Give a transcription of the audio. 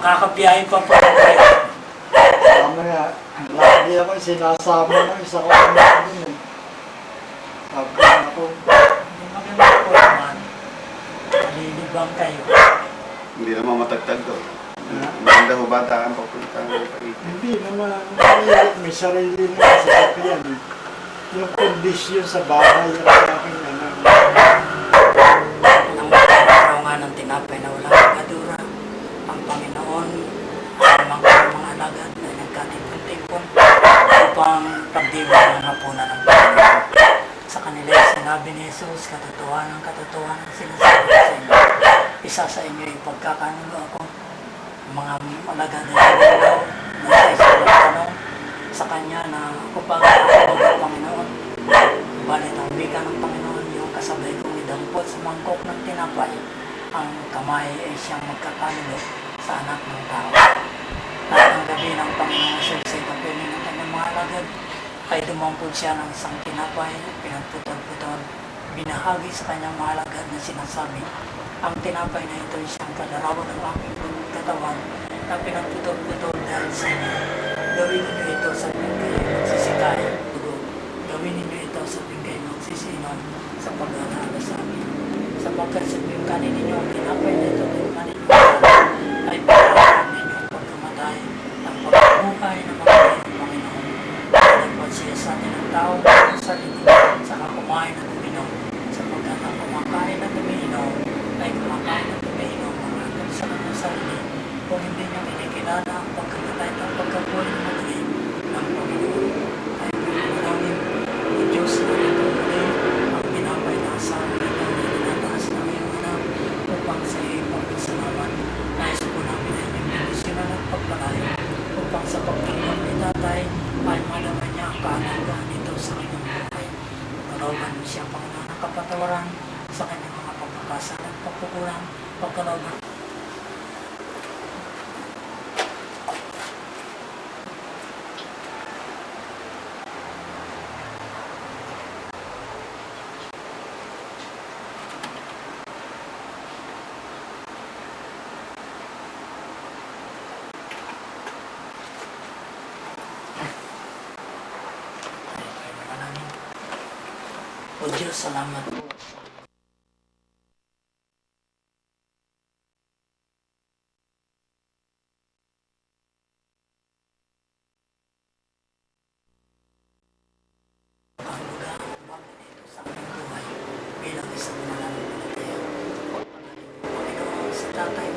Nakakabiyahe pa po tayo. Mamaya, lagi ako sinasama ng isa ko anak dun eh. Sabi ako, Hindi maganda po naman. Malilibang kayo. Hindi naman matagtag to. Maganda ho bata ang papunta ng Paite. hindi naman, may sarili na sasakyan eh. Yung kondisyon sa bahay yung aking anak. Ang araw nga ng tinapay na walang kagadura. Ang Panginoon, ang mga alagad na nagkatipon-tipon upang pagdiwang ng hapunan ng Panginoon. Sa kanila sinabi ni Jesus, katotohanan sinasabi ko sa inyo. Isa sa inyo yung pagkakanulo ako. Mga alagad na nagalaw na sa isang tanong sa kanya na kapag ako ng Panginoon, balit ang wika ng Panginoon yung kasabay kong idampot sa mangkok ng tinapay, ang kamay ay siyang magkakanulo sa anak ng tao. At ang gabi ng Panginoon siya sa ipapili ng kanyang mga alagad, ay dumampot siya ng isang tinapay, pinagputol-putol, binahagi sa kanyang mga alagad na sinasabi, ang tinapay na ito ay siyang kalarawan ng aking katawan na pinagputol-putol dahil sa inyo. Gawin ninyo ito sa kayo magsisikay ang dugo. Gawin ninyo ito sa kayo magsisinom sa pag-aalala sa akin. Sapagkat sa kanin ninyo ang tinapay na ito ng kanin ay pagkakaroon ninyo ang pagkamatay ng pagkabuhay na magaling ng Panginoon. Nagpad siya sa atin ng tao sa sarili sa kumain at uminom sapagkat ang kumakain at uminom ay kumakain at uminom mga sa kanyang sarili kung hindi niya kinikilala ang pagkamatay at pagkabuhay na magaling ng Panginoon. Ay pinanalangin ni Diyos na ito muli ang pinapay na asawa na ito na tinataas ng iyong anak upang sa iyo ipagpasalamat. Nais po namin ay yung bendisyonan at pagpalayo upang sa pagtulong ni tatay ay malaman niya ang kaalagaan nito sa kanyang buhay. Kalooban mo siya Panginoon ng kapatawaran sa kanyang mga pagkakasal at pagkukulang pagkalooban. O Diyos, salamat po. Ang lugar ng bago nito sa aming buhay bilang isang mananampalataya. Pagpagaling mo, Panginoon, sa tatay